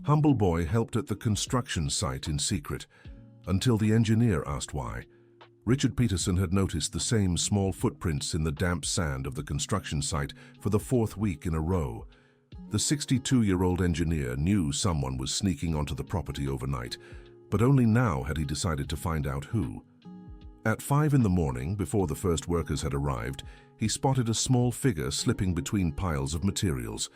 Humble Boy helped at the construction site in secret, until the engineer asked why. Richard Peterson had noticed the same small footprints in the damp sand of the construction site for the fourth week in a row. The 62-year-old engineer knew someone was sneaking onto the property overnight, but only now had he decided to find out who. At 5 in the morning, before the first workers had arrived, he spotted a small figure slipping between piles of materials.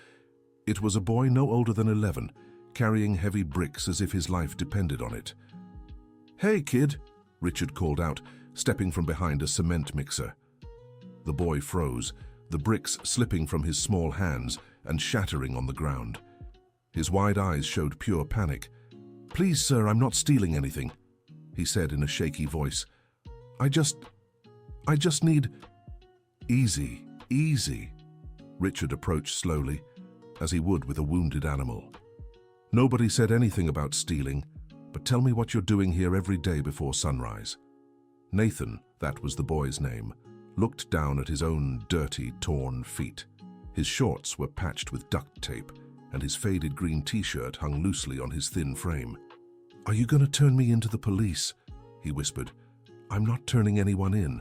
It was a boy no older than 11, carrying heavy bricks as if his life depended on it. "Hey, kid," Richard called out, stepping from behind a cement mixer. The boy froze, the bricks slipping from his small hands and shattering on the ground. His wide eyes showed pure panic. "Please, sir, I'm not stealing anything," he said in a shaky voice. I just need—" "Easy, easy," Richard approached slowly, as he would with a wounded animal. "Nobody said anything about stealing, but tell me what you're doing here every day before sunrise." Nathan, that was the boy's name, looked down at his own dirty, torn feet. His shorts were patched with duct tape, and his faded green t-shirt hung loosely on his thin frame. "Are you going to turn me into the police?" he whispered. "I'm not turning anyone in.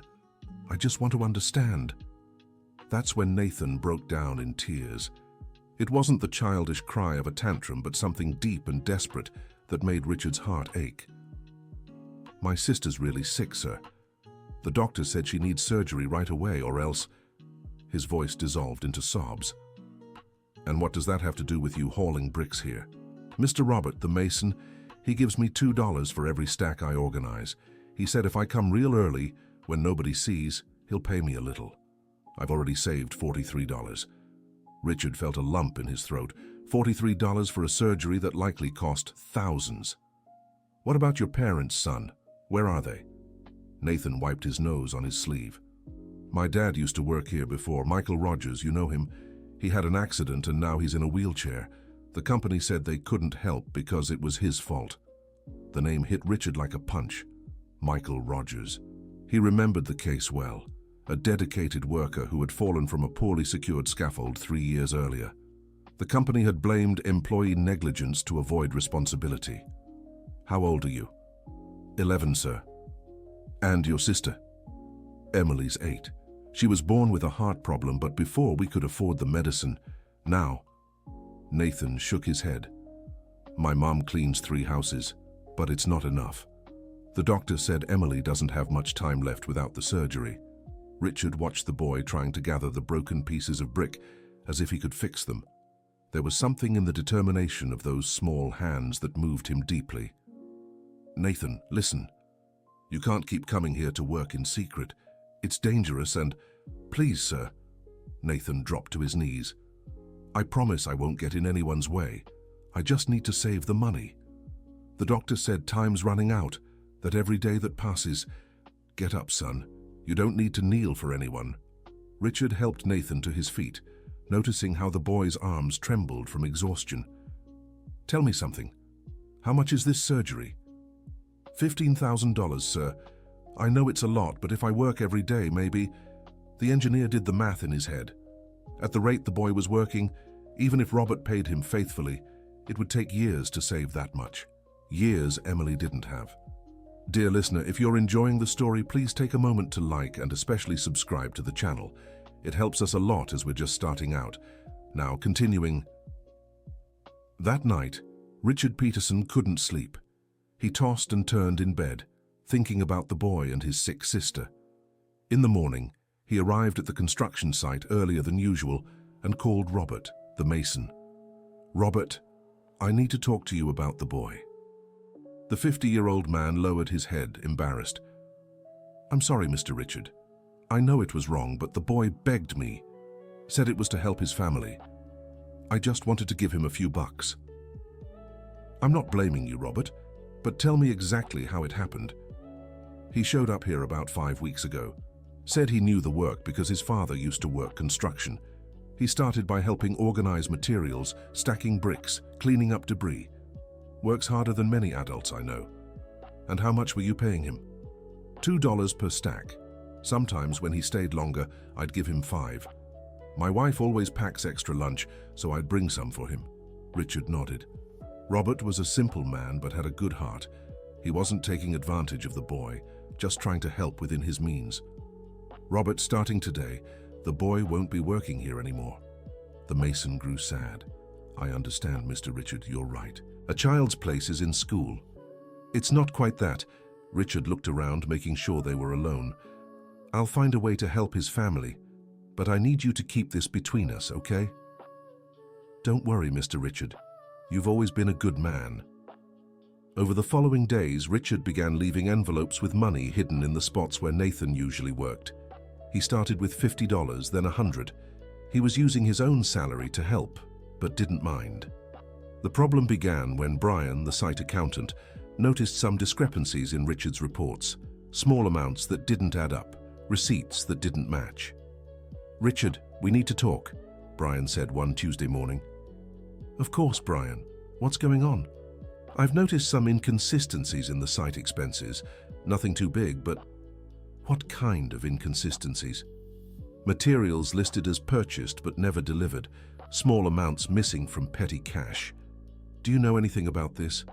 I just want to understand." That's when Nathan broke down in tears. It wasn't the childish cry of a tantrum, but something deep and desperate that made Richard's heart ache. "My sister's really sick, sir. The doctor said she needs surgery right away, or else—" His voice dissolved into sobs. "And what does that have to do with you hauling bricks here?" "Mr. Robert, the mason, he gives me $2 for every stack I organize. He said if I come real early, when nobody sees, he'll pay me a little. I've already saved $43. Richard felt a lump in his throat. $43 for a surgery that likely cost thousands. "What about your parents, son? Where are they?" Nathan wiped his nose on his sleeve. "My dad used to work here before. Michael Rogers, you know him. He had an accident and now he's in a wheelchair. The company said they couldn't help because it was his fault." The name hit Richard like a punch. Michael Rogers. He remembered the case well. A dedicated worker who had fallen from a poorly secured scaffold 3 years earlier. The company had blamed employee negligence to avoid responsibility. "How old are you?" 11, sir. "And your sister?" "Emily's 8. She was born with a heart problem, but before we could afford the medicine. Now—" Nathan shook his head. "My mom cleans 3 houses, but it's not enough. The doctor said Emily doesn't have much time left without the surgery." Richard watched the boy trying to gather the broken pieces of brick as if he could fix them. There was something in the determination of those small hands that moved him deeply. "Nathan, listen. You can't keep coming here to work in secret. It's dangerous and—" "Please, sir." Nathan dropped to his knees. "I promise I won't get in anyone's way. I just need to save the money. The doctor said time's running out, that every day that passes—" "Get up, son. You don't need to kneel for anyone." Richard helped Nathan to his feet, noticing how the boy's arms trembled from exhaustion. "Tell me something. How much is this surgery?" $15,000, sir. I know it's a lot, but if I work every day, maybe—" The engineer did the math in his head. At the rate the boy was working, even if Robert paid him faithfully, it would take years to save that much. Years Emily didn't have. Dear listener, if you're enjoying the story, please take a moment to like and especially subscribe to the channel. It helps us a lot as we're just starting out. Now, continuing. That night, Richard Peterson couldn't sleep. He tossed and turned in bed, thinking about the boy and his sick sister. In the morning, he arrived at the construction site earlier than usual and called Robert, the mason. "Robert, I need to talk to you about the boy." The 50-year-old man lowered his head, embarrassed. "I'm sorry, Mr. Richard. I know it was wrong, but the boy begged me, said it was to help his family. I just wanted to give him a few bucks." "I'm not blaming you, Robert, but tell me exactly how it happened." "He showed up here about 5 weeks ago. Said he knew the work because his father used to work construction. He started by helping organize materials, stacking bricks, cleaning up debris. Works harder than many adults I know." "And how much were you paying him?" $2 per stack. Sometimes when he stayed longer, I'd give him 5. My wife always packs extra lunch, so I'd bring some for him." Richard nodded. Robert was a simple man but had a good heart. He wasn't taking advantage of the boy, just trying to help within his means. Robert, starting today, the boy won't be working here anymore. The mason grew sad. I understand, Mr. Richard, you're right. A child's place is in school. It's not quite that. Richard looked around, making sure they were alone. I'll find a way to help his family, but I need you to keep this between us, okay? Don't worry, Mr. Richard. You've always been a good man. Over the following days, Richard began leaving envelopes with money hidden in the spots where Nathan usually worked. He started with $50, then $100. He was using his own salary to help, but didn't mind. The problem began when Brian, the site accountant, noticed some discrepancies in Richard's reports, small amounts that didn't add up, receipts that didn't match. "Richard, we need to talk," Brian said one Tuesday morning. "Of course, Brian. What's going on?" "I've noticed some inconsistencies in the site expenses. Nothing too big, but..." "What kind of inconsistencies?" "Materials listed as purchased but never delivered, small amounts missing from petty cash. Do you know anything about this?"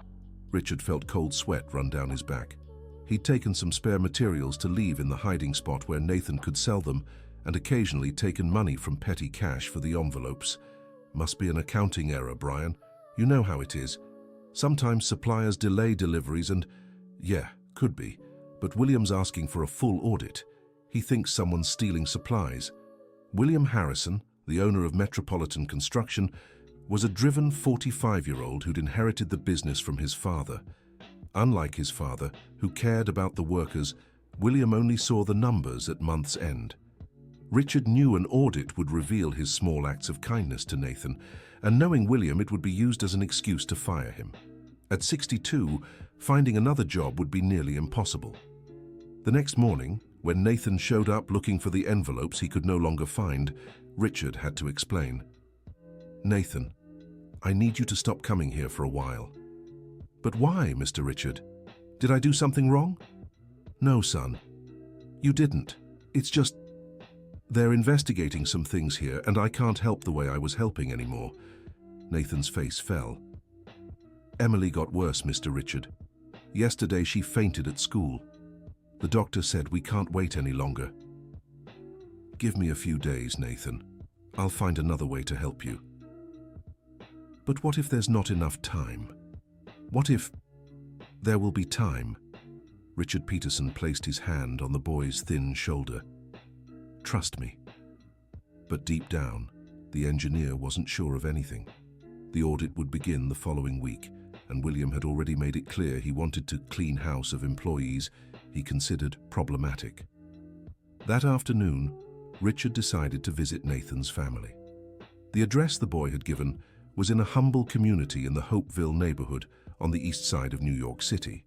Richard felt cold sweat run down his back. He'd taken some spare materials to leave in the hiding spot where Nathan could sell them, and occasionally taken money from petty cash for the envelopes. "Must be an accounting error, Brian. You know how it is. Sometimes suppliers delay deliveries and..." "Yeah, could be. But William's asking for a full audit. He thinks someone's stealing supplies." William Harrison, the owner of Metropolitan Construction, was a driven 45-year-old who'd inherited the business from his father. Unlike his father, who cared about the workers, William only saw the numbers at month's end. Richard knew an audit would reveal his small acts of kindness to Nathan, and knowing William, it would be used as an excuse to fire him. At 62, finding another job would be nearly impossible. The next morning, when Nathan showed up looking for the envelopes he could no longer find, Richard had to explain. "Nathan, I need you to stop coming here for a while." "But why, Mr. Richard? Did I do something wrong?" "No, son. You didn't. It's just... they're investigating some things here, and I can't help the way I was helping anymore." Nathan's face fell. "Emily got worse, Mr. Richard. Yesterday she fainted at school. The doctor said we can't wait any longer." "Give me a few days, Nathan. I'll find another way to help you." "But what if there's not enough time? What if..." "There will be time." Richard Peterson placed his hand on the boy's thin shoulder. "Trust me." But deep down, the engineer wasn't sure of anything. The audit would begin the following week, and William had already made it clear he wanted to clean house of employees he considered problematic. That afternoon, Richard decided to visit Nathan's family. The address the boy had given was in a humble community in the Hopeville neighborhood on the east side of New York City.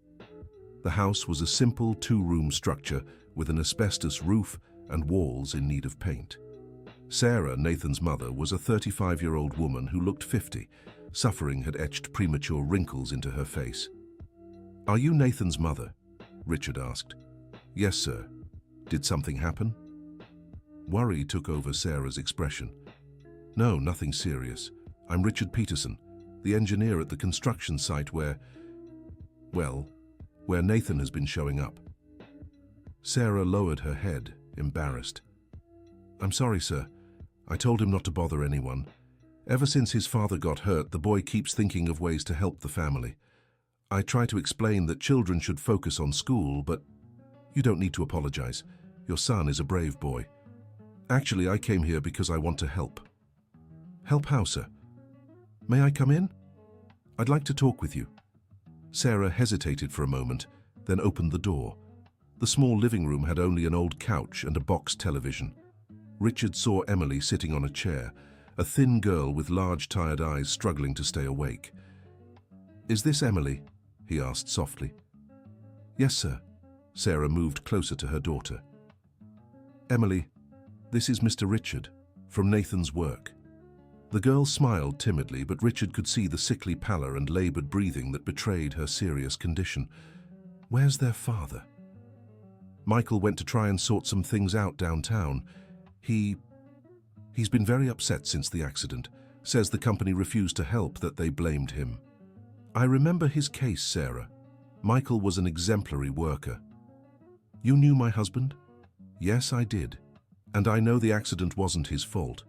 The house was a simple two-room structure with an asbestos roof and walls in need of paint. Sarah, Nathan's mother, was a 35-year-old woman who looked 50. Suffering had etched premature wrinkles into her face. "Are you Nathan's mother?" Richard asked. "Yes, sir. Did something happen?" Worry took over Sarah's expression. "No, nothing serious. I'm Richard Peterson, the engineer at the construction site where Nathan has been showing up." Sarah lowered her head, embarrassed. "I'm sorry, sir. I told him not to bother anyone. Ever since his father got hurt, the boy keeps thinking of ways to help the family. I try to explain that children should focus on school, but..." "You don't need to apologize. Your son is a brave boy. Actually, I came here because I want to help." "Help how, sir?" "May I come in? I'd like to talk with you." Sarah hesitated for a moment, then opened the door. The small living room had only an old couch and a box television. Richard saw Emily sitting on a chair, a thin girl with large tired eyes struggling to stay awake. "Is this Emily?" he asked softly. "Yes, sir." Sarah moved closer to her daughter. "Emily, this is Mr. Richard, from Nathan's work." The girl smiled timidly, but Richard could see the sickly pallor and labored breathing that betrayed her serious condition. "Where's their father?" "Michael went to try and sort some things out downtown. He's been very upset since the accident. Says the company refused to help, that they blamed him." I remember his case, Sarah. Michael was an exemplary worker. You knew my husband? Yes, I did. And I know the accident wasn't his fault.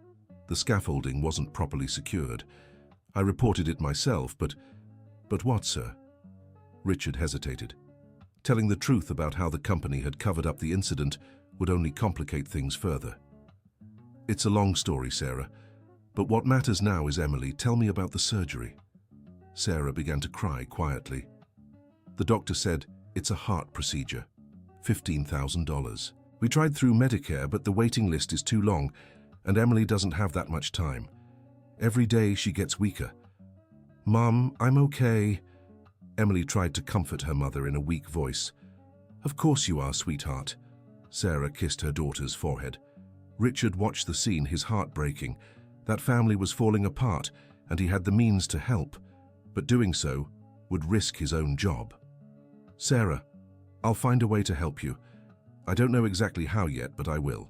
The scaffolding wasn't properly secured. I reported it myself, but what, sir? Richard hesitated. Telling the truth about how the company had covered up the incident would only complicate things further. It's a long story, Sarah, but what matters now is Emily. Tell me about the surgery. Sarah began to cry quietly. The doctor said it's a heart procedure. $15,000. We tried through Medicare, but the waiting list is too long, and Emily doesn't have that much time. Every day she gets weaker. Mom, I'm okay. Emily tried to comfort her mother in a weak voice. Of course you are, sweetheart. Sarah kissed her daughter's forehead. Richard watched the scene, his heart breaking. That family was falling apart, and he had the means to help, but doing so would risk his own job. Sarah, I'll find a way to help you. I don't know exactly how yet, but I will.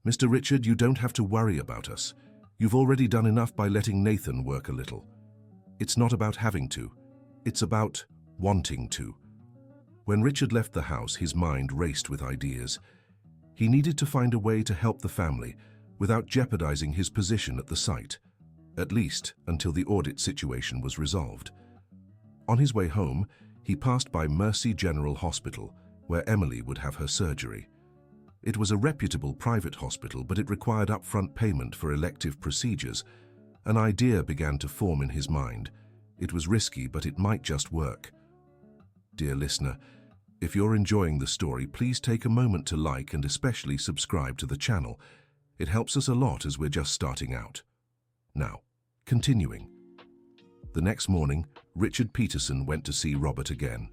Mr. Richard, you don't have to worry about us. You've already done enough by letting Nathan work a little. It's not about having to. It's about wanting to. When Richard left the house, his mind raced with ideas. He needed to find a way to help the family without jeopardizing his position at the site, at least until the audit situation was resolved. On his way home, he passed by Mercy General Hospital, where Emily would have her surgery. It was a reputable private hospital, but it required upfront payment for elective procedures. An idea began to form in his mind. It was risky, but it might just work. Dear listener, if you're enjoying the story, please take a moment to like and especially subscribe to the channel. It helps us a lot as we're just starting out. Now, continuing. The next morning, Richard Peterson went to see Robert again.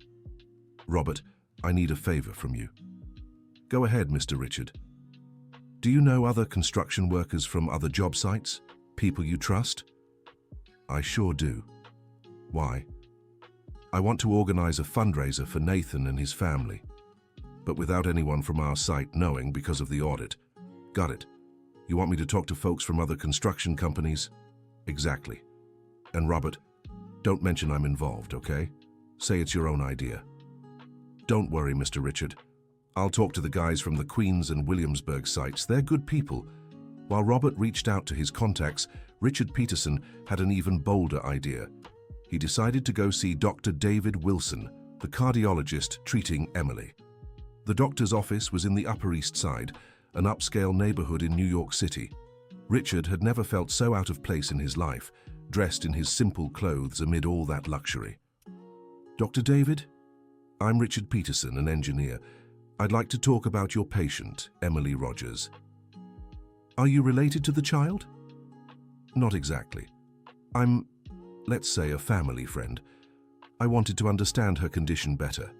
Robert, I need a favor from you. Go ahead, Mr. Richard. Do you know other construction workers from other job sites? People you trust? I sure do. Why? I want to organize a fundraiser for Nathan and his family, but without anyone from our site knowing because of the audit. Got it. You want me to talk to folks from other construction companies? Exactly. And Robert, don't mention I'm involved, okay? Say it's your own idea. Don't worry, Mr. Richard. I'll talk to the guys from the Queens and Williamsburg sites. They're good people. While Robert reached out to his contacts, Richard Peterson had an even bolder idea. He decided to go see Dr. David Wilson, the cardiologist treating Emily. The doctor's office was in the Upper East Side, an upscale neighborhood in New York City. Richard had never felt so out of place in his life, dressed in his simple clothes amid all that luxury. Dr. David? I'm Richard Peterson, an engineer. I'd like to talk about your patient, Emily Rogers. Are you related to the child? Not exactly. I'm, let's say, a family friend. I wanted to understand her condition better.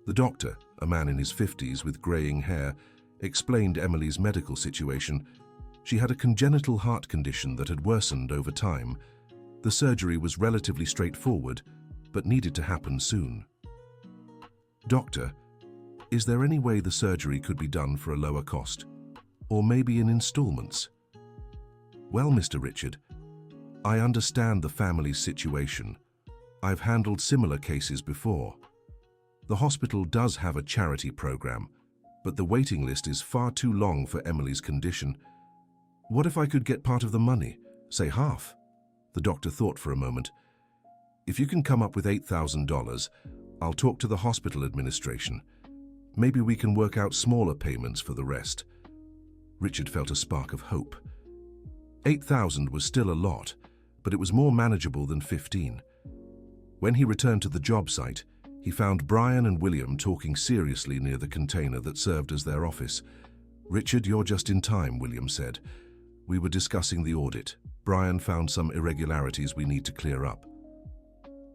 The doctor, a man in his 50s with graying hair, explained Emily's medical situation. She had a congenital heart condition that had worsened over time. The surgery was relatively straightforward, but needed to happen soon. Doctor, is there any way the surgery could be done for a lower cost? Or maybe in installments? Well, Mr. Richard, I understand the family's situation. I've handled similar cases before. The hospital does have a charity program, but the waiting list is far too long for Emily's condition. What if I could get part of the money, say half? The doctor thought for a moment. If you can come up with $8,000, I'll talk to the hospital administration. Maybe we can work out smaller payments for the rest. Richard felt a spark of hope. $8,000 was still a lot, but it was more manageable than $15,000. When he returned to the job site, he found Brian and William talking seriously near the container that served as their office. Richard, you're just in time, William said. We were discussing the audit. Brian found some irregularities we need to clear up.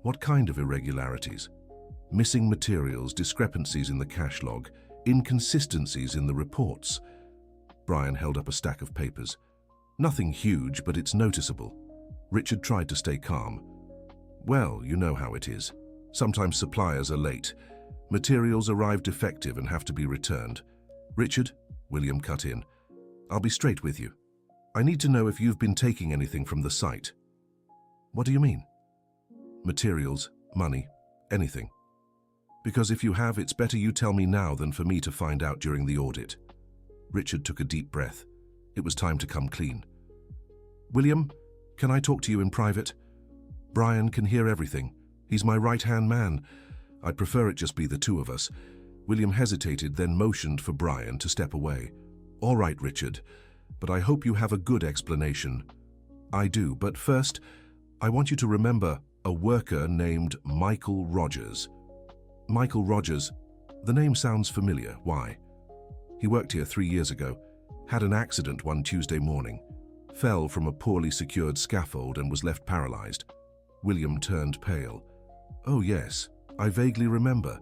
What kind of irregularities? Missing materials, discrepancies in the cash log, inconsistencies in the reports. Brian held up a stack of papers. Nothing huge, but it's noticeable. Richard tried to stay calm. Well, you know how it is. Sometimes suppliers are late. Materials arrive defective and have to be returned. Richard, William cut in. I'll be straight with you. I need to know if you've been taking anything from the site. What do you mean? Materials, money, anything. Because if you have, it's better you tell me now than for me to find out during the audit. Richard took a deep breath. It was time to come clean. William, can I talk to you in private? Brian can hear everything. He's my right-hand man. I'd prefer it just be the two of us. William hesitated, then motioned for Brian to step away. All right, Richard, but I hope you have a good explanation. I do, but first, I want you to remember a worker named Michael Rogers. Michael Rogers, the name sounds familiar. Why? He worked here 3 years ago, had an accident one Tuesday morning, fell from a poorly secured scaffold and was left paralyzed. William turned pale. Oh yes, I vaguely remember.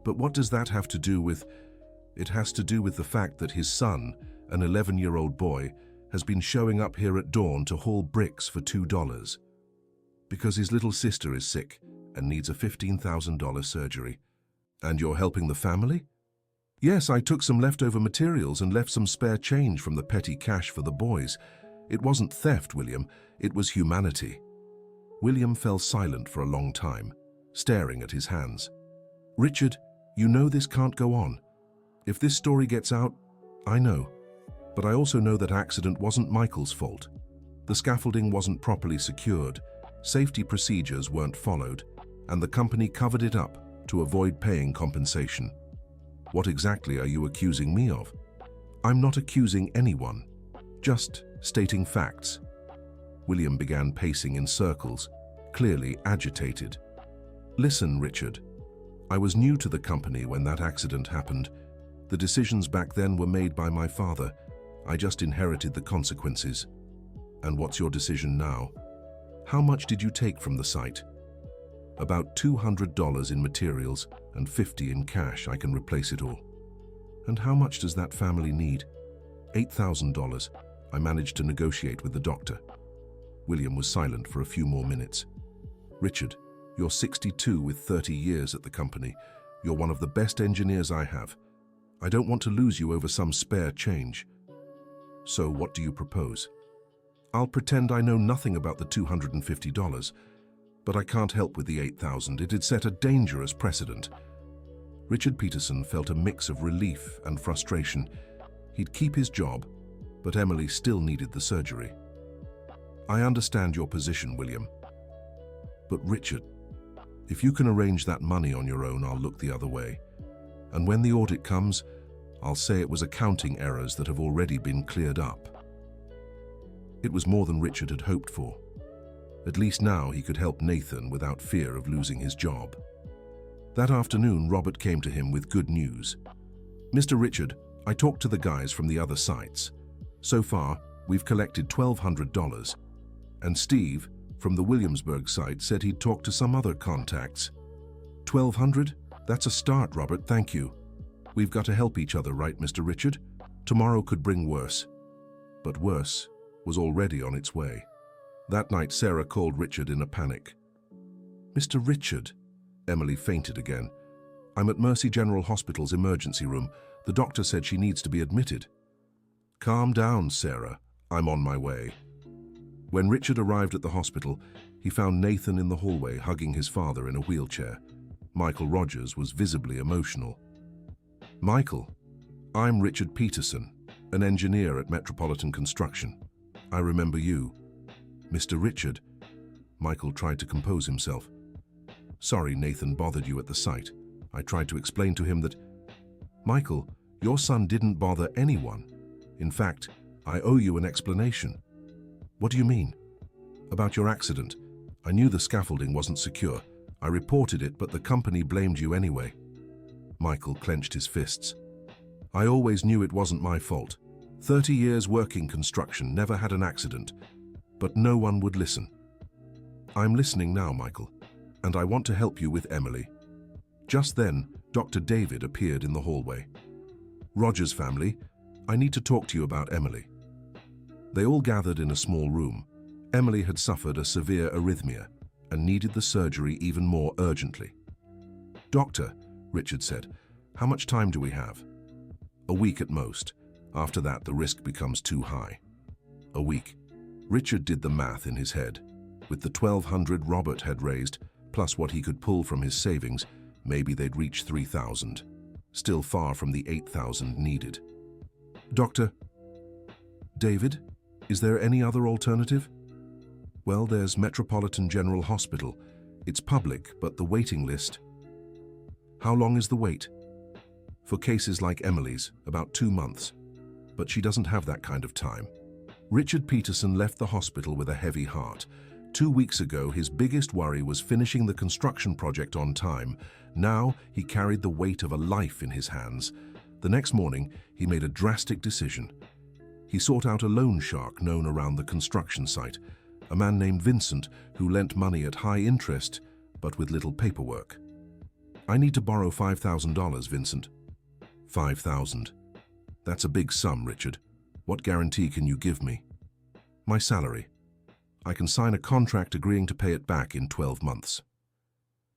But what does that have to do with... It has to do with the fact that his son, an 11-year-old boy, has been showing up here at dawn to haul bricks for $2. Because his little sister is sick and needs a $15,000 surgery. And you're helping the family? Yes, I took some leftover materials and left some spare change from the petty cash for the boys. It wasn't theft, William. It was humanity. William fell silent for a long time, staring at his hands. Richard, you know this can't go on. If this story gets out, I know. But I also know that accident wasn't Michael's fault. The scaffolding wasn't properly secured, safety procedures weren't followed, and the company covered it up to avoid paying compensation. What exactly are you accusing me of? I'm not accusing anyone, just stating facts. William began pacing in circles, clearly agitated. Listen, Richard. I was new to the company when that accident happened. The decisions back then were made by my father. I just inherited the consequences. And what's your decision now? How much did you take from the site? About $200 in materials and $50 in cash. I can replace it all. And how much does that family need? $8,000. I managed to negotiate with the doctor. William was silent for a few more minutes. Richard, you're 62 with 30 years at the company. You're one of the best engineers I have. I don't want to lose you over some spare change. So what do you propose? I'll pretend I know nothing about the $250, but I can't help with the $8,000. It'd set a dangerous precedent. Richard Peterson felt a mix of relief and frustration. He'd keep his job, but Emily still needed the surgery. I understand your position, William. But Richard, if you can arrange that money on your own, I'll look the other way. And when the audit comes, I'll say it was accounting errors that have already been cleared up. It was more than Richard had hoped for. At least now he could help Nathan without fear of losing his job. That afternoon, Robert came to him with good news. Mr. Richard, I talked to the guys from the other sites. So far, we've collected $1,200. And Steve, from the Williamsburg site, said he'd talked to some other contacts. $1,200? That's a start, Robert, thank you. We've got to help each other, right, Mr. Richard? Tomorrow could bring worse. But worse was already on its way. That night, Sarah called Richard in a panic. Mr. Richard, Emily fainted again. I'm at Mercy General Hospital's emergency room. The doctor said she needs to be admitted. Calm down, Sarah. I'm on my way. When Richard arrived at the hospital, he found Nathan in the hallway hugging his father in a wheelchair. Michael Rogers was visibly emotional. Michael, I'm Richard Peterson, an engineer at Metropolitan Construction. I remember you. Mr. Richard, Michael tried to compose himself. Sorry Nathan bothered you at the site. I tried to explain to him that... Michael, your son didn't bother anyone. In fact, I owe you an explanation. What do you mean? About your accident. I knew the scaffolding wasn't secure. I reported it, but the company blamed you anyway. Michael clenched his fists. I always knew it wasn't my fault. 30 years working construction, never had an accident. But no one would listen. I'm listening now, Michael, and I want to help you with Emily. Just then, Dr. David appeared in the hallway. Rogers family, I need to talk to you about Emily. They all gathered in a small room. Emily had suffered a severe arrhythmia and needed the surgery even more urgently. Doctor, Richard said, how much time do we have? A week at most. After that, the risk becomes too high. A week. Richard did the math in his head. With the $1,200 Robert had raised, plus what he could pull from his savings, maybe they'd reach $3,000. Still far from the $8,000 needed. Doctor? David, is there any other alternative? Well, there's Metropolitan General Hospital. It's public, but the waiting list... How long is the wait? For cases like Emily's, about 2 months. But she doesn't have that kind of time. Richard Peterson left the hospital with a heavy heart. 2 weeks ago, his biggest worry was finishing the construction project on time. Now, he carried the weight of a life in his hands. The next morning, he made a drastic decision. He sought out a loan shark known around the construction site, a man named Vincent who lent money at high interest, but with little paperwork. I need to borrow $5,000, Vincent. $5,000. That's a big sum, Richard. What guarantee can you give me? My salary. I can sign a contract agreeing to pay it back in 12 months.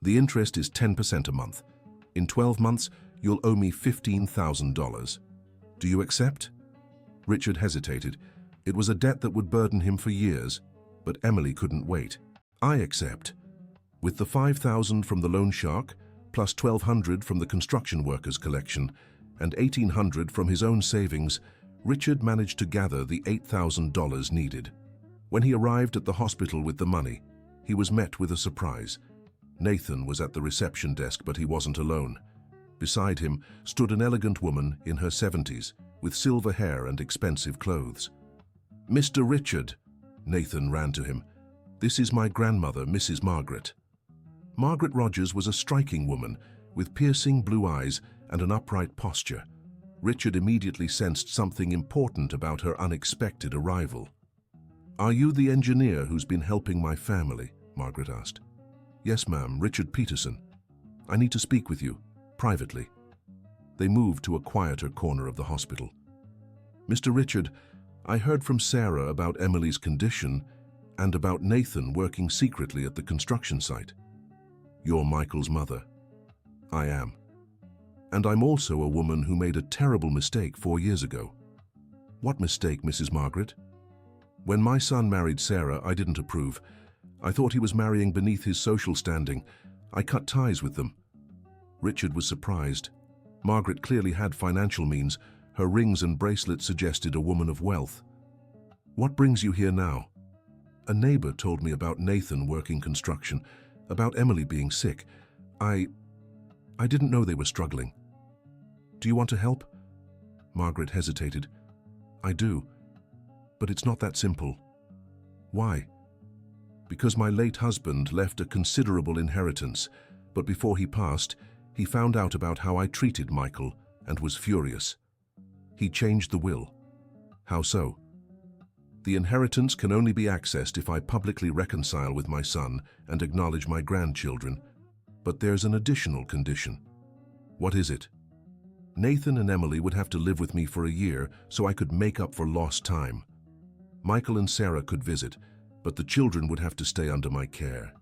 The interest is 10% a month. In 12 months, you'll owe me $15,000. Do you accept? Richard hesitated. It was a debt that would burden him for years, but Emily couldn't wait. I accept. With the $5,000 from the loan shark, plus $1,200 from the construction workers' collection, and $1,800 from his own savings, Richard managed to gather the $8,000 needed. When he arrived at the hospital with the money, he was met with a surprise. Nathan was at the reception desk, but he wasn't alone. Beside him stood an elegant woman in her 70s, with silver hair and expensive clothes. "Mr. Richard," Nathan ran to him. "This is my grandmother, Mrs. Margaret." Margaret Rogers was a striking woman, with piercing blue eyes and an upright posture. Richard immediately sensed something important about her unexpected arrival. "Are you the engineer who's been helping my family?" Margaret asked. "Yes, ma'am, Richard Peterson. I need to speak with you, privately." They moved to a quieter corner of the hospital. "Mr. Richard, I heard from Sarah about Emily's condition and about Nathan working secretly at the construction site. You're Michael's mother." "I am. And I'm also a woman who made a terrible mistake 4 years ago." "What mistake, Mrs. Margaret?" "When my son married Sarah, I didn't approve. I thought he was marrying beneath his social standing. I cut ties with them." Richard was surprised. Margaret clearly had financial means. Her rings and bracelets suggested a woman of wealth. "What brings you here now?" "A neighbor told me about Nathan working construction, about Emily being sick. I didn't know they were struggling." "Do you want to help?" Margaret hesitated. "I do, but it's not that simple." "Why?" "Because my late husband left a considerable inheritance, but before he passed, he found out about how I treated Michael and was furious. He changed the will." "How so?" "The inheritance can only be accessed if I publicly reconcile with my son and acknowledge my grandchildren. But there's an additional condition." "What is it?" "Nathan and Emily would have to live with me for a year so I could make up for lost time. Michael and Sarah could visit, but the children would have to stay under my care."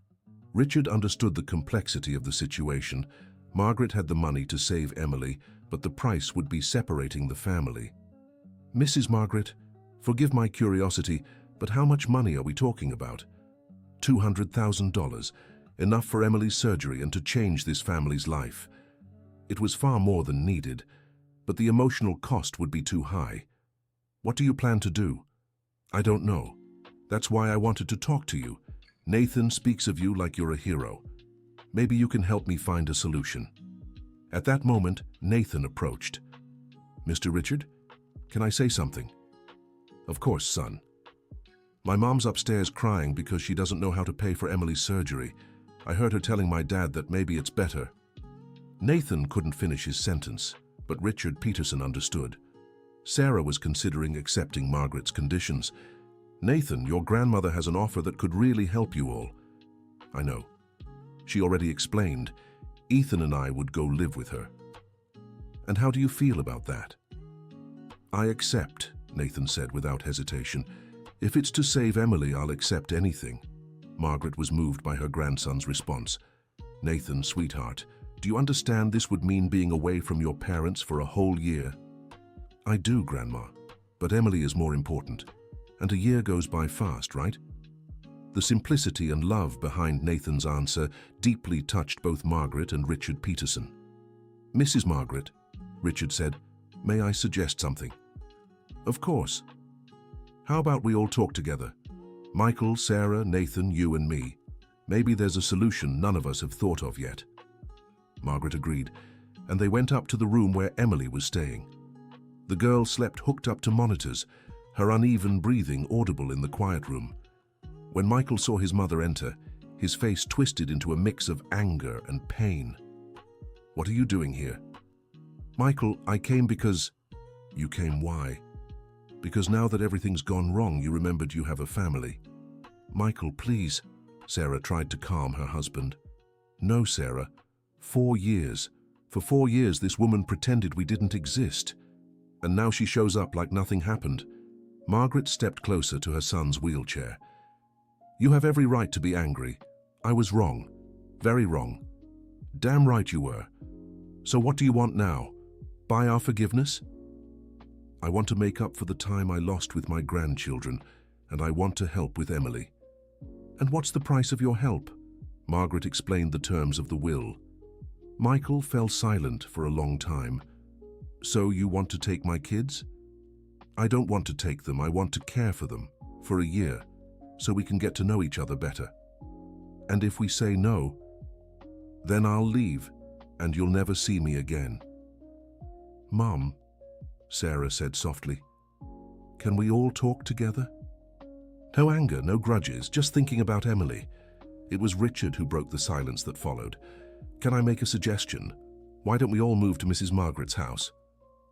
Richard understood the complexity of the situation. Margaret had the money to save Emily, but the price would be separating the family. "Mrs. Margaret, forgive my curiosity, but how much money are we talking about?" $200,000, enough for Emily's surgery and to change this family's life. It was far more than needed, but the emotional cost would be too high. "What do you plan to do?" "I don't know. That's why I wanted to talk to you. Nathan speaks of you like you're a hero. Maybe you can help me find a solution." At that moment, Nathan approached. "Mr. Richard, can I say something?" "Of course, son." "My mom's upstairs crying because she doesn't know how to pay for Emily's surgery. I heard her telling my dad that maybe it's better." Nathan couldn't finish his sentence, but Richard Peterson understood. Sarah was considering accepting Margaret's conditions. "Nathan, your grandmother has an offer that could really help you all." "I know. She already explained. Ethan and I would go live with her." "And how do you feel about that?" "I accept," Nathan said without hesitation. "If it's to save Emily, I'll accept anything." Margaret was moved by her grandson's response. "Nathan, sweetheart, do you understand this would mean being away from your parents for a whole year?" "I do, Grandma, but Emily is more important. And a year goes by fast, right?" The simplicity and love behind Nathan's answer deeply touched both Margaret and Richard Peterson. "Mrs. Margaret," Richard said, "may I suggest something?" "Of course. How about we all talk together? Michael, Sarah, Nathan, you and me. Maybe there's a solution none of us have thought of yet." Margaret agreed, and they went up to the room where Emily was staying. The girl slept hooked up to monitors, her uneven breathing audible in the quiet room. When Michael saw his mother enter, his face twisted into a mix of anger and pain. "What are you doing here?" "Michael, I came because..." "You came why?" "Because now that everything's gone wrong, you remembered you have a family." "Michael, please." Sarah tried to calm her husband. "No, Sarah. 4 years. For 4 years, this woman pretended we didn't exist. And now she shows up like nothing happened." Margaret stepped closer to her son's wheelchair. "You have every right to be angry. I was wrong. Very wrong. Damn right you were. So what do you want now? Buy our forgiveness?" "I want to make up for the time I lost with my grandchildren, and I want to help with Emily." "And what's the price of your help?" Margaret explained the terms of the will. Michael fell silent for a long time. "So you want to take my kids?" "I don't want to take them. I want to care for them, for a year, so we can get to know each other better. And if we say no, then I'll leave, and you'll never see me again." "Mom," Sarah said softly, "can we all talk together? No anger, no grudges, just thinking about Emily." It was Richard who broke the silence that followed. "Can I make a suggestion? Why don't we all move to Mrs. Margaret's house?"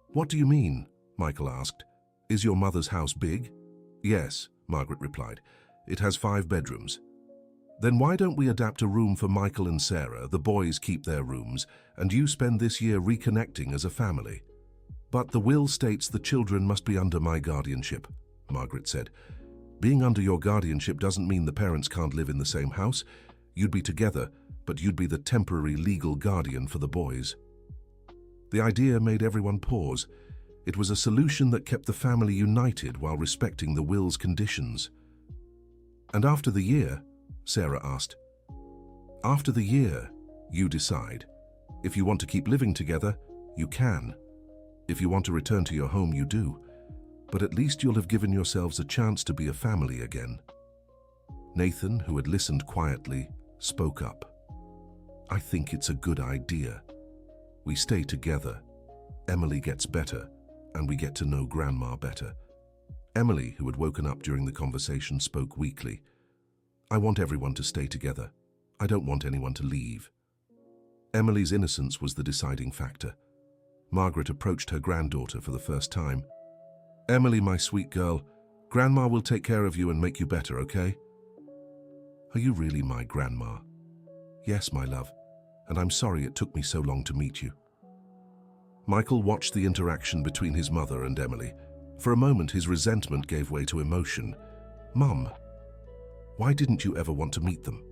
"What do you mean?" Michael asked. "Is your mother's house big?" "Yes," Margaret replied. "It has 5 bedrooms." "Then why don't we adapt a room for Michael and Sarah, the boys keep their rooms, and you spend this year reconnecting as a family?" "But the will states the children must be under my guardianship," Margaret said. "Being under your guardianship doesn't mean the parents can't live in the same house. You'd be together, but you'd be the temporary legal guardian for the boys." The idea made everyone pause. It was a solution that kept the family united while respecting the will's conditions. "And after the year?" Sarah asked. "After the year, you decide. If you want to keep living together, you can. If you want to return to your home, you do. But at least you'll have given yourselves a chance to be a family again." Nathan, who had listened quietly, spoke up. "I think it's a good idea. We stay together. Emily gets better, and we get to know Grandma better." Emily, who had woken up during the conversation, spoke weakly. "I want everyone to stay together. I don't want anyone to leave." Emily's innocence was the deciding factor. Margaret approached her granddaughter for the first time. "Emily, my sweet girl, Grandma will take care of you and make you better, okay?" "Are you really my grandma?" "Yes, my love, and I'm sorry it took me so long to meet you." Michael watched the interaction between his mother and Emily. For a moment, his resentment gave way to emotion. "Mum, why didn't you ever want to meet them?"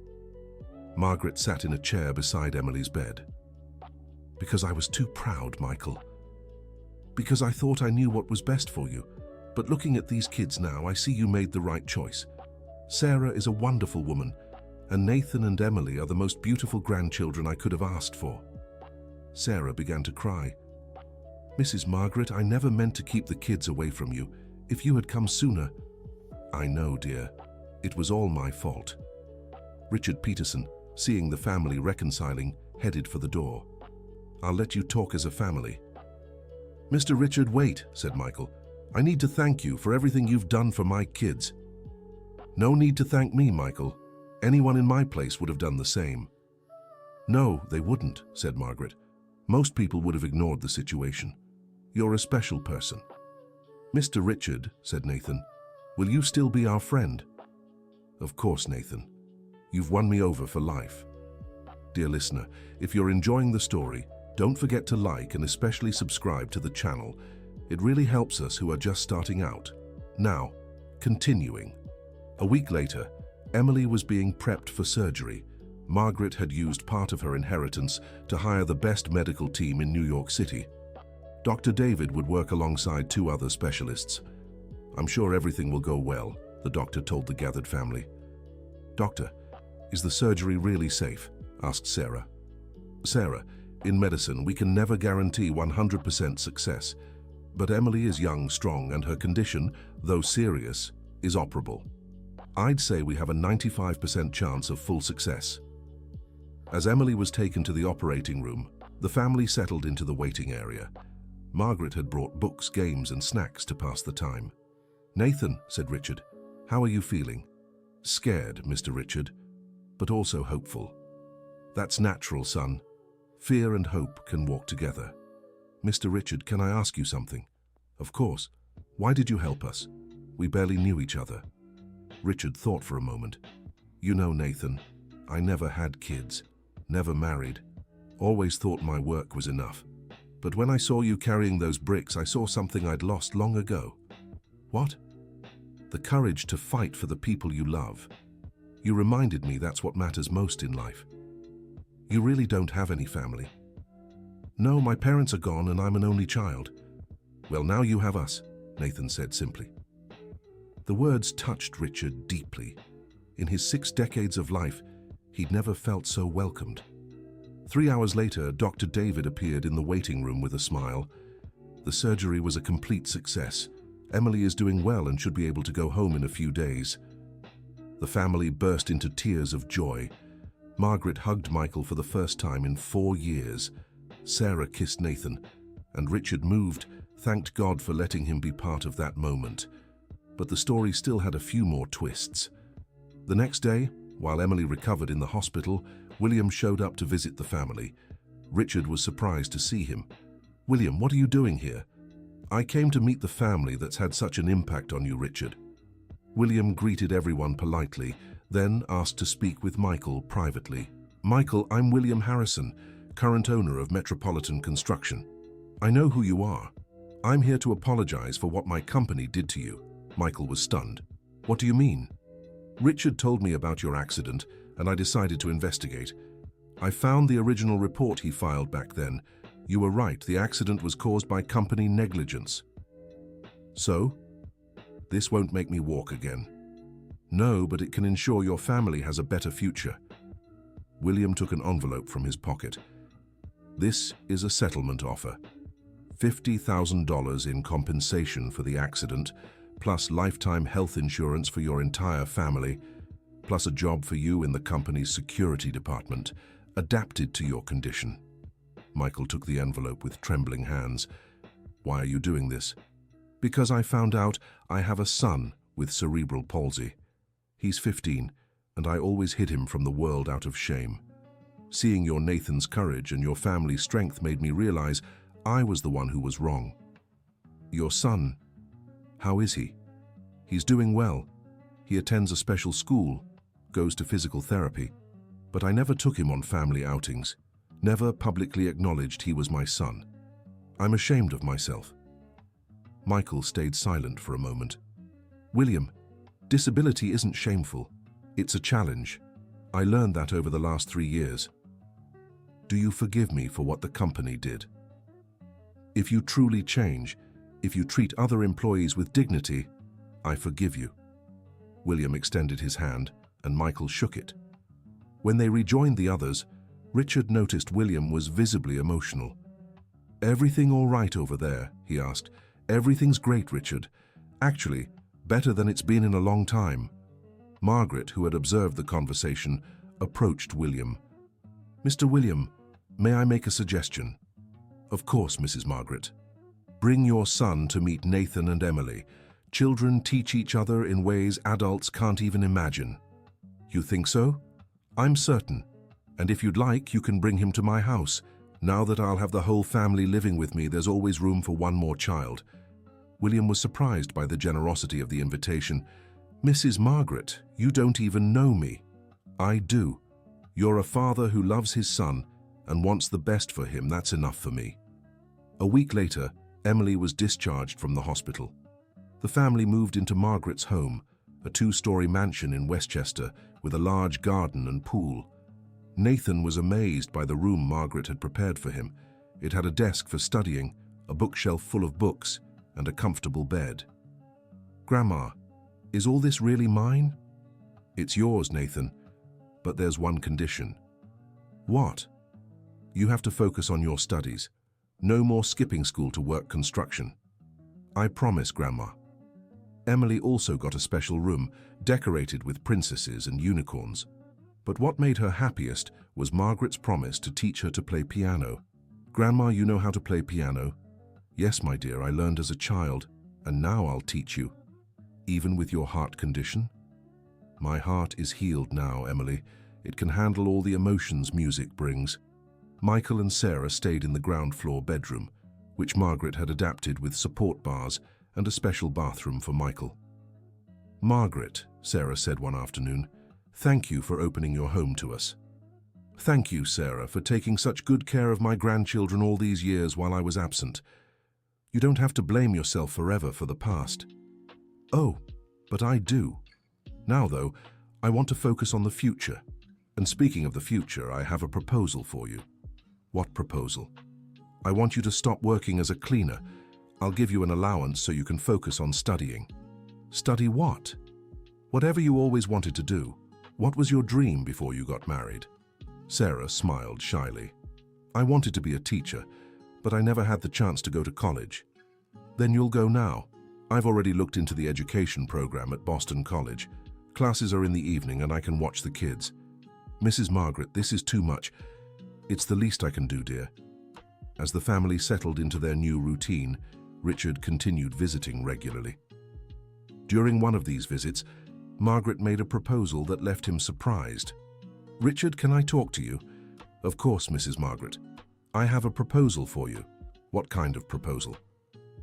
Margaret sat in a chair beside Emily's bed. "Because I was too proud, Michael. Because I thought I knew what was best for you. But looking at these kids now, I see you made the right choice. Sarah is a wonderful woman, and Nathan and Emily are the most beautiful grandchildren I could have asked for." Sarah began to cry. "Mrs. Margaret, I never meant to keep the kids away from you. If you had come sooner..." "I know, dear. It was all my fault." Richard Peterson, seeing the family reconciling, headed for the door. "I'll let you talk as a family." "Mr. Richard, wait," said Michael. "I need to thank you for everything you've done for my kids." "No need to thank me, Michael. Anyone in my place would have done the same." "No, they wouldn't," said Margaret. "Most people would have ignored the situation. You're a special person." "Mr. Richard," said Nathan, "will you still be our friend?" "Of course, Nathan. You've won me over for life." Dear listener, if you're enjoying the story, don't forget to like and especially subscribe to the channel. It really helps us who are just starting out. Now, continuing. A week later, Emily was being prepped for surgery. Margaret had used part of her inheritance to hire the best medical team in New York City. Dr. David would work alongside 2 other specialists. "I'm sure everything will go well," the doctor told the gathered family. "Doctor, is the surgery really safe?" asked Sarah. "Sarah, in medicine, we can never guarantee 100% success. But Emily is young, strong, and her condition, though serious, is operable. I'd say we have a 95% chance of full success." As Emily was taken to the operating room, the family settled into the waiting area. Margaret had brought books, games, and snacks to pass the time. "Nathan," said Richard, "how are you feeling?" "Scared, Mr. Richard, but also hopeful." "That's natural, son. Fear and hope can walk together." "Mr. Richard, can I ask you something?" "Of course. Why did you help us? We barely knew each other." Richard thought for a moment. "You know, Nathan, I never had kids, never married, always thought my work was enough. But when I saw you carrying those bricks, I saw something I'd lost long ago." "What?" "The courage to fight for the people you love. You reminded me that's what matters most in life." "You really don't have any family?" "No, my parents are gone and I'm an only child." "Well, now you have us," Nathan said simply. The words touched Richard deeply. In his 6 decades of life, he'd never felt so welcomed. 3 hours later, Dr. David appeared in the waiting room with a smile. "The surgery was a complete success. Emily is doing well and should be able to go home in a few days." The family burst into tears of joy. Margaret hugged Michael for the first time in 4 years. Sarah kissed Nathan, and Richard, moved, thanked God for letting him be part of that moment. But the story still had a few more twists. The next day, while Emily recovered in the hospital, William showed up to visit the family. Richard was surprised to see him. "William, what are you doing here?" "I came to meet the family that's had such an impact on you, Richard." William greeted everyone politely, then asked to speak with Michael privately. "Michael, I'm William Harrison, current owner of Metropolitan Construction. I know who you are. I'm here to apologize for what my company did to you." Michael was stunned. "What do you mean?" "Richard told me about your accident, and I decided to investigate. I found the original report he filed back then. You were right, the accident was caused by company negligence." "So? This won't make me walk again." "No, but it can ensure your family has a better future." William took an envelope from his pocket. "This is a settlement offer. $50,000 in compensation for the accident, plus lifetime health insurance for your entire family, plus a job for you in the company's security department, adapted to your condition." Michael took the envelope with trembling hands. "Why are you doing this?" "Because I found out I have a son with cerebral palsy. He's 15, and I always hid him from the world out of shame. Seeing your Nathan's courage and your family's strength made me realize I was the one who was wrong." "Your son, how is he?" "He's doing well. He attends a special school, goes to physical therapy. But I never took him on family outings, never publicly acknowledged he was my son. I'm ashamed of myself." Michael stayed silent for a moment. "William, disability isn't shameful. It's a challenge. I learned that over the last 3 years. Do you forgive me for what the company did? If you truly change, if you treat other employees with dignity, I forgive you." William extended his hand, and Michael shook it. When they rejoined the others, Richard noticed William was visibly emotional. "Everything all right over there?" he asked. "Everything's great, Richard. Actually, better than it's been in a long time." Margaret, who had observed the conversation, approached William. "Mr. William, may I make a suggestion?" "Of course, Mrs. Margaret." "Bring your son to meet Nathan and Emily. Children teach each other in ways adults can't even imagine." "You think so?" "I'm certain. And if you'd like, you can bring him to my house. Now that I'll have the whole family living with me, there's always room for one more child." William was surprised by the generosity of the invitation. "Mrs. Margaret, you don't even know me." "I do. You're a father who loves his son and wants the best for him. That's enough for me." A week later, Emily was discharged from the hospital. The family moved into Margaret's home, a 2-story mansion in Westchester with a large garden and pool. Nathan was amazed by the room Margaret had prepared for him. It had a desk for studying, a bookshelf full of books, and a comfortable bed. "Grandma, is all this really mine?" It's yours, Nathan, but there's one condition. What? You have to focus on your studies. No more skipping school to work construction. I promise, Grandma. Emily also got a special room, decorated with princesses and unicorns. But what made her happiest was Margaret's promise to teach her to play piano. Grandma, you know how to play piano? Yes, my dear, I learned as a child, and now I'll teach you. Even with your heart condition? My heart is healed now, Emily. It can handle all the emotions music brings. Michael and Sarah stayed in the ground floor bedroom, which Margaret had adapted with support bars and a special bathroom for Michael. Margaret, Sarah said one afternoon, thank you for opening your home to us. Thank you, Sarah, for taking such good care of my grandchildren all these years while I was absent. You don't have to blame yourself forever for the past. Oh, but I do. Now, though, I want to focus on the future. And speaking of the future, I have a proposal for you. What proposal? I want you to stop working as a cleaner. I'll give you an allowance so you can focus on studying. Study what? Whatever you always wanted to do. What was your dream before you got married? Sarah smiled shyly. I wanted to be a teacher, but I never had the chance to go to college. Then you'll go now. I've already looked into the education program at Boston College. Classes are in the evening and I can watch the kids. Mrs. Margaret, this is too much. It's the least I can do, dear. As the family settled into their new routine, Richard continued visiting regularly. During one of these visits, Margaret made a proposal that left him surprised. Richard, can I talk to you? Of course, Mrs. Margaret. I have a proposal for you. What kind of proposal?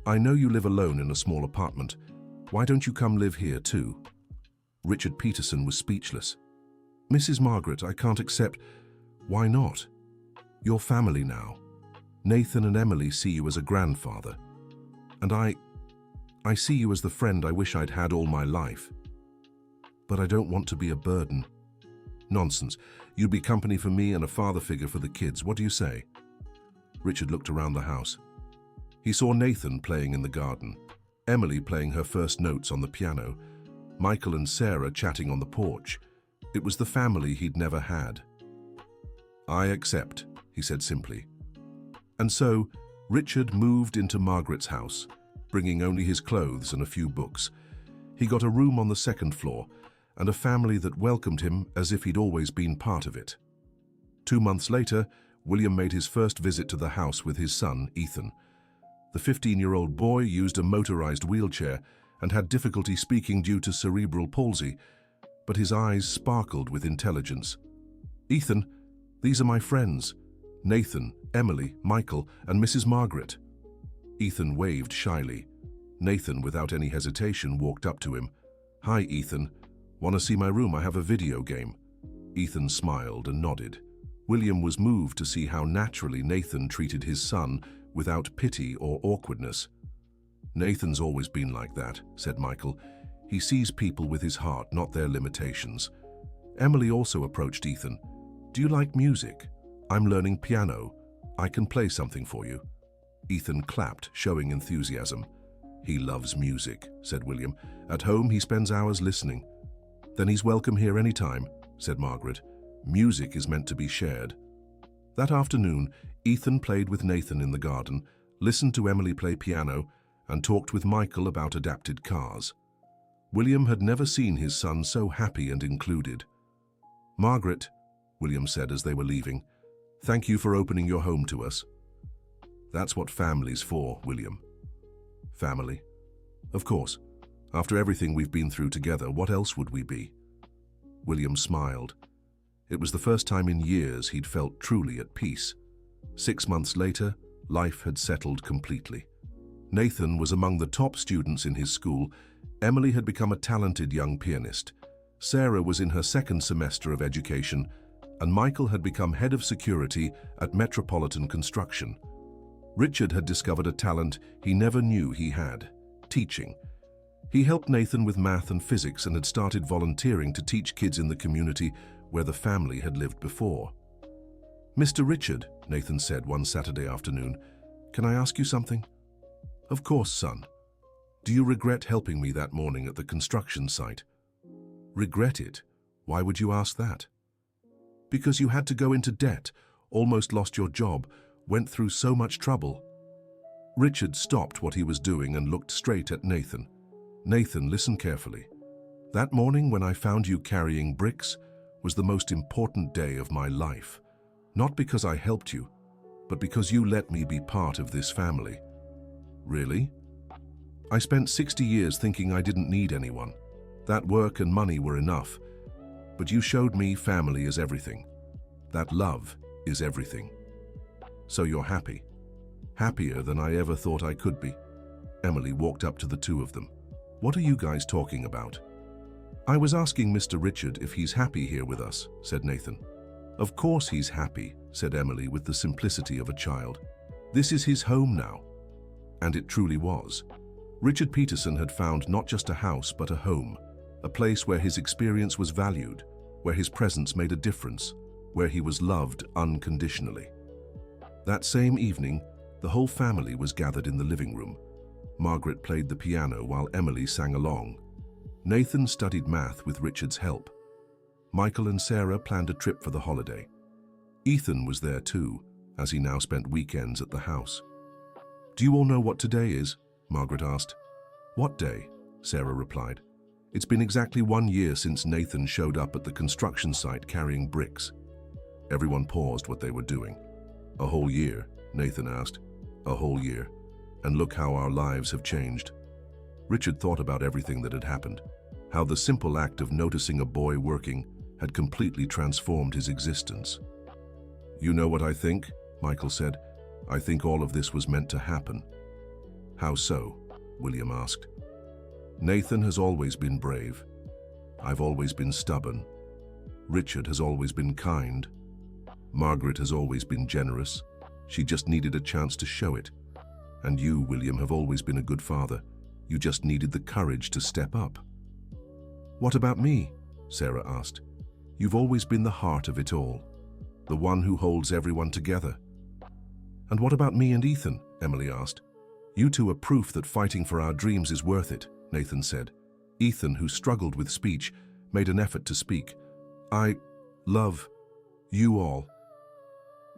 I know you live alone in a small apartment. Why don't you come live here too? Richard Peterson was speechless. Mrs. Margaret, I can't accept. Why not? You're family now. Nathan and Emily see you as a grandfather. And I see you as the friend I wish I'd had all my life. But I don't want to be a burden. Nonsense. You'd be company for me and a father figure for the kids. What do you say? Richard looked around the house. He saw Nathan playing in the garden, Emily playing her first notes on the piano, Michael and Sarah chatting on the porch. It was the family he'd never had. I accept, he said simply. And so, Richard moved into Margaret's house, bringing only his clothes and a few books. He got a room on the second floor, and a family that welcomed him as if he'd always been part of it. 2 months later, William made his first visit to the house with his son, Ethan. The 15-year-old boy used a motorized wheelchair and had difficulty speaking due to cerebral palsy, but his eyes sparkled with intelligence. Ethan, these are my friends. Nathan, Emily, Michael, and Mrs. Margaret. Ethan waved shyly. Nathan, without any hesitation, walked up to him. Hi, Ethan. Want to see my room? I have a video game. Ethan smiled and nodded. William was moved to see how naturally Nathan treated his son without pity or awkwardness. Nathan's always been like that, said Michael. He sees people with his heart, not their limitations. Emily also approached Ethan. Do you like music? I'm learning piano. I can play something for you. Ethan clapped, showing enthusiasm. He loves music, said William. At home, he spends hours listening. Then he's welcome here anytime, said Margaret. Music is meant to be shared. That afternoon, Ethan played with Nathan in the garden, listened to Emily play piano, and talked with Michael about adapted cars. William had never seen his son so happy and included. Margaret, William said as they were leaving, thank you for opening your home to us. That's what family's for, William. Family? Of course. After everything we've been through together, what else would we be? William smiled. It was the first time in years he'd felt truly at peace. 6 months later, life had settled completely. Nathan was among the top students in his school. Emily had become a talented young pianist. Sarah was in her second semester of education, and Michael had become head of security at Metropolitan Construction. Richard had discovered a talent he never knew he had: teaching. He helped Nathan with math and physics and had started volunteering to teach kids in the community where the family had lived before. Mr. Richard, Nathan said one Saturday afternoon, can I ask you something? Of course, son. Do you regret helping me that morning at the construction site? Regret it? Why would you ask that? Because you had to go into debt, almost lost your job, went through so much trouble. Richard stopped what he was doing and looked straight at Nathan. Nathan, listen carefully. That morning when I found you carrying bricks was the most important day of my life. Not because I helped you, but because you let me be part of this family. Really? I spent 60 years thinking I didn't need anyone. That work and money were enough. But you showed me family is everything. That love is everything. So you're happy. Happier than I ever thought I could be. Emily walked up to the two of them. What are you guys talking about? I was asking Mr. Richard if he's happy here with us, said Nathan. Of course he's happy, said Emily with the simplicity of a child. This is his home now. And it truly was. Richard Peterson had found not just a house but a home, a place where his experience was valued, where his presence made a difference, where he was loved unconditionally. That same evening, the whole family was gathered in the living room. Margaret played the piano while Emily sang along. Nathan studied math with Richard's help. Michael and Sarah planned a trip for the holiday. Ethan was there too, as he now spent weekends at the house. Do you all know what today is? Margaret asked. What day? Sarah replied. It's been exactly 1 year since Nathan showed up at the construction site carrying bricks. Everyone paused what they were doing. A whole year, Nathan asked. A whole year. And look how our lives have changed. Richard thought about everything that had happened, how the simple act of noticing a boy working had completely transformed his existence. You know what I think? Michael said. I think all of this was meant to happen. How so? William asked. Nathan has always been brave. I've always been stubborn. Richard has always been kind. Margaret has always been generous. She just needed a chance to show it. And you, William, have always been a good father. You just needed the courage to step up. What about me? Sarah asked. You've always been the heart of it all, the one who holds everyone together. And what about me and Ethan? Emily asked. You two are proof that fighting for our dreams is worth it, Nathan said. Ethan, who struggled with speech, made an effort to speak. I love you all.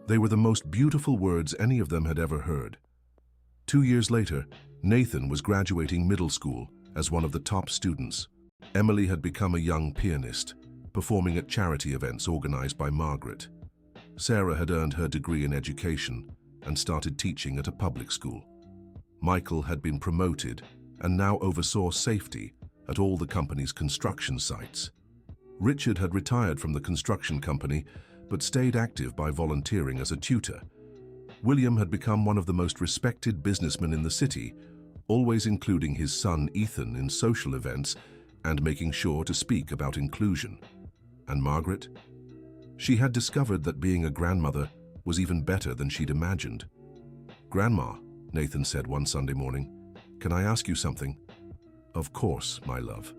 They were the most beautiful words any of them had ever heard. 2 years later, Nathan was graduating middle school as one of the top students. Emily had become a young pianist, performing at charity events organized by Margaret. Sarah had earned her degree in education and started teaching at a public school. Michael had been promoted and now oversaw safety at all the company's construction sites. Richard had retired from the construction company but stayed active by volunteering as a tutor. William had become one of the most respected businessmen in the city, always including his son Ethan in social events and making sure to speak about inclusion. And Margaret? She had discovered that being a grandmother was even better than she'd imagined. Grandma, Nathan said one Sunday morning, can I ask you something? Of course, my love.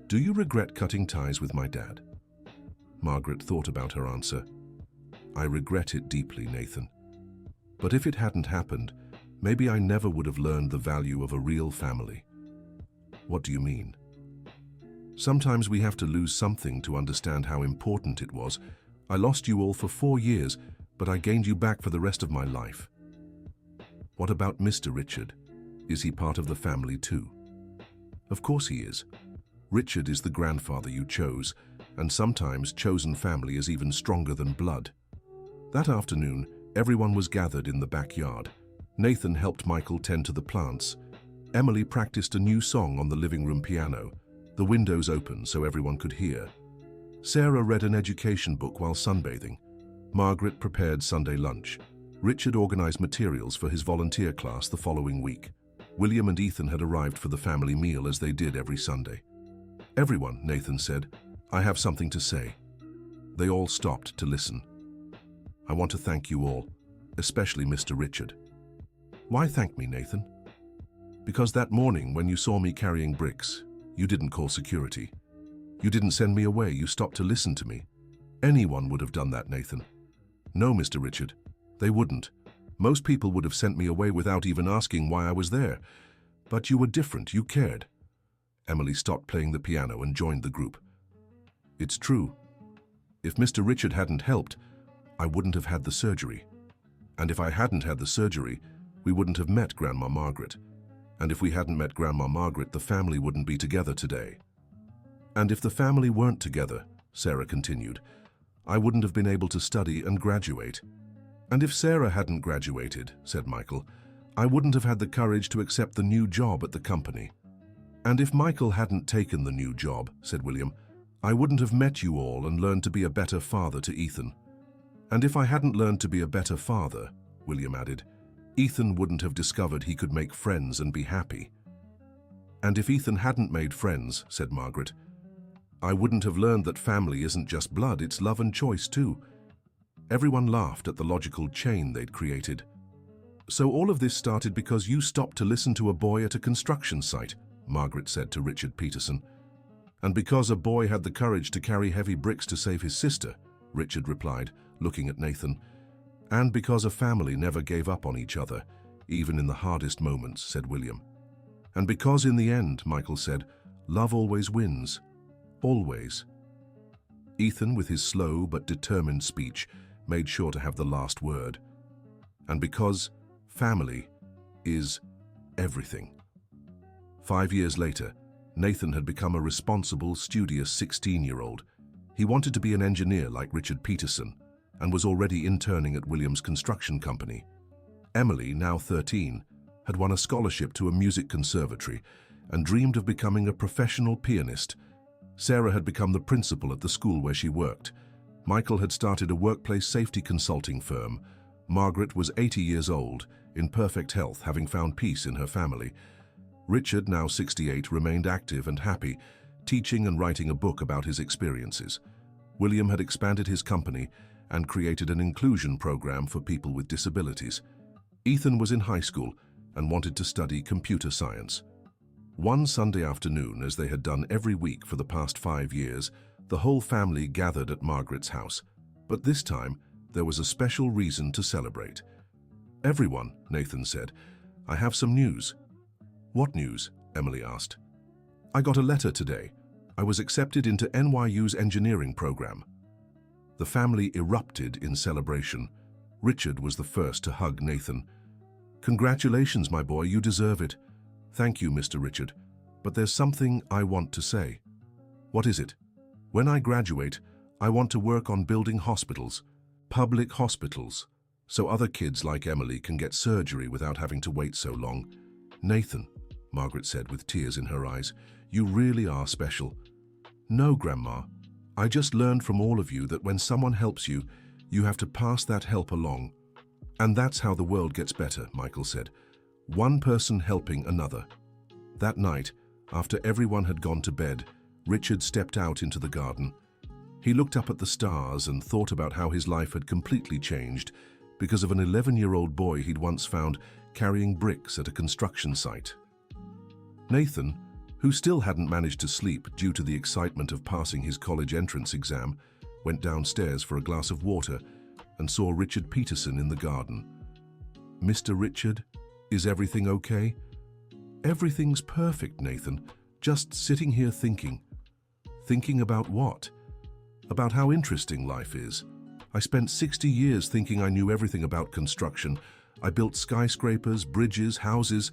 Do you regret cutting ties with my dad? Margaret thought about her answer. I regret it deeply, Nathan. But if it hadn't happened, maybe I never would have learned the value of a real family. What do you mean? Sometimes we have to lose something to understand how important it was. I lost you all for 4 years, but I gained you back for the rest of my life. What about Mr. Richard? Is he part of the family too? Of course he is. Richard is the grandfather you chose, and sometimes chosen family is even stronger than blood. That afternoon, everyone was gathered in the backyard. Nathan helped Michael tend to the plants. Emily practiced a new song on the living room piano, the windows open so everyone could hear. Sarah read an education book while sunbathing. Margaret prepared Sunday lunch. Richard organized materials for his volunteer class the following week. William and Ethan had arrived for the family meal as they did every Sunday. Everyone, Nathan said, I have something to say. They all stopped to listen. I want to thank you all, especially Mr. Richard. Why thank me, Nathan? Because that morning when you saw me carrying bricks, you didn't call security. You didn't send me away, you stopped to listen to me. Anyone would have done that, Nathan. No, Mr. Richard, they wouldn't. Most people would have sent me away without even asking why I was there. But you were different, you cared. Emily stopped playing the piano and joined the group. It's true. If Mr. Richard hadn't helped, I wouldn't have had the surgery. And if I hadn't had the surgery, we wouldn't have met Grandma Margaret. And if we hadn't met Grandma Margaret, the family wouldn't be together today. And if the family weren't together, Sarah continued, I wouldn't have been able to study and graduate. And if Sarah hadn't graduated, said Michael, I wouldn't have had the courage to accept the new job at the company. And if Michael hadn't taken the new job, said William, I wouldn't have met you all and learned to be a better father to Ethan. And if I hadn't learned to be a better father, William added, Ethan wouldn't have discovered he could make friends and be happy. And if Ethan hadn't made friends, said Margaret, I wouldn't have learned that family isn't just blood, it's love and choice too. Everyone laughed at the logical chain they'd created. So all of this started because you stopped to listen to a boy at a construction site, Margaret said to Richard Peterson. And because a boy had the courage to carry heavy bricks to save his sister, Richard replied, looking at Nathan. And because a family never gave up on each other, even in the hardest moments, said William. And because in the end, Michael said, love always wins. Always. Ethan, with his slow but determined speech, made sure to have the last word. And because family is everything. 5 years later, Nathan had become a responsible, studious 16-year-old. He wanted to be an engineer like Richard Peterson and was already interning at Williams' construction company. Emily, now 13, had won a scholarship to a music conservatory and dreamed of becoming a professional pianist. Sarah had become the principal at the school where she worked. Michael had started a workplace safety consulting firm. Margaret was 80 years old, in perfect health, having found peace in her family. Richard, now 68, remained active and happy, teaching and writing a book about his experiences. William had expanded his company and created an inclusion program for people with disabilities. Ethan was in high school and wanted to study computer science. One Sunday afternoon, as they had done every week for the past 5 years, the whole family gathered at Margaret's house. But this time, there was a special reason to celebrate. Everyone, Nathan said, I have some news. What news? Emily asked. I got a letter today. I was accepted into NYU's engineering program. The family erupted in celebration. Richard was the first to hug Nathan. Congratulations, my boy, you deserve it. Thank you, Mr. Richard. But there's something I want to say. What is it? When I graduate, I want to work on building hospitals, public hospitals, so other kids like Emily can get surgery without having to wait so long. Nathan, Margaret said with tears in her eyes, you really are special. No, Grandma. I just learned from all of you that when someone helps you, you have to pass that help along. And that's how the world gets better, Michael said. One person helping another. That night, after everyone had gone to bed, Richard stepped out into the garden. He looked up at the stars and thought about how his life had completely changed because of an 11-year-old boy he'd once found carrying bricks at a construction site. Nathan, who still hadn't managed to sleep due to the excitement of passing his college entrance exam, went downstairs for a glass of water and saw Richard Peterson in the garden. Mr. Richard, is everything okay? Everything's perfect, Nathan. Just sitting here thinking. Thinking about what? About how interesting life is. I spent 60 years thinking I knew everything about construction. I built skyscrapers, bridges, houses,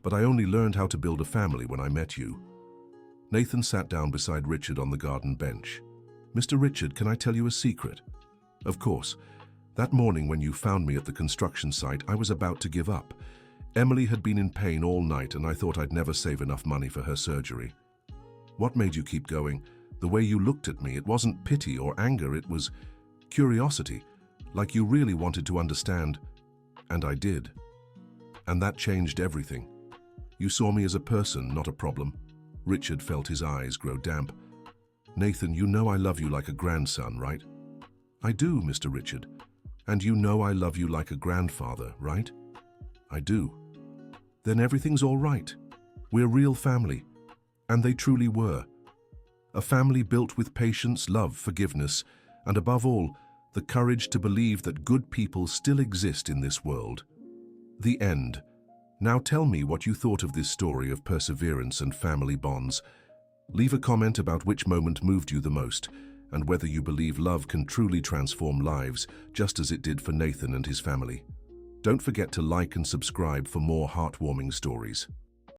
but I only learned how to build a family when I met you. Nathan sat down beside Richard on the garden bench. Mr. Richard, can I tell you a secret? Of course. That morning when you found me at the construction site, I was about to give up. Emily had been in pain all night and I thought I'd never save enough money for her surgery. What made you keep going? The way you looked at me, it wasn't pity or anger, it was curiosity, like you really wanted to understand. And I did. And that changed everything. You saw me as a person, not a problem. Richard felt his eyes grow damp. Nathan, you know I love you like a grandson, right? I do, Mr. Richard. And you know I love you like a grandfather, right? I do. Then everything's all right. We're real family. And they truly were. A family built with patience, love, forgiveness, and above all, the courage to believe that good people still exist in this world. The end. Now tell me what you thought of this story of perseverance and family bonds. Leave a comment about which moment moved you the most, and whether you believe love can truly transform lives, just as it did for Nathan and his family. Don't forget to like and subscribe for more heartwarming stories.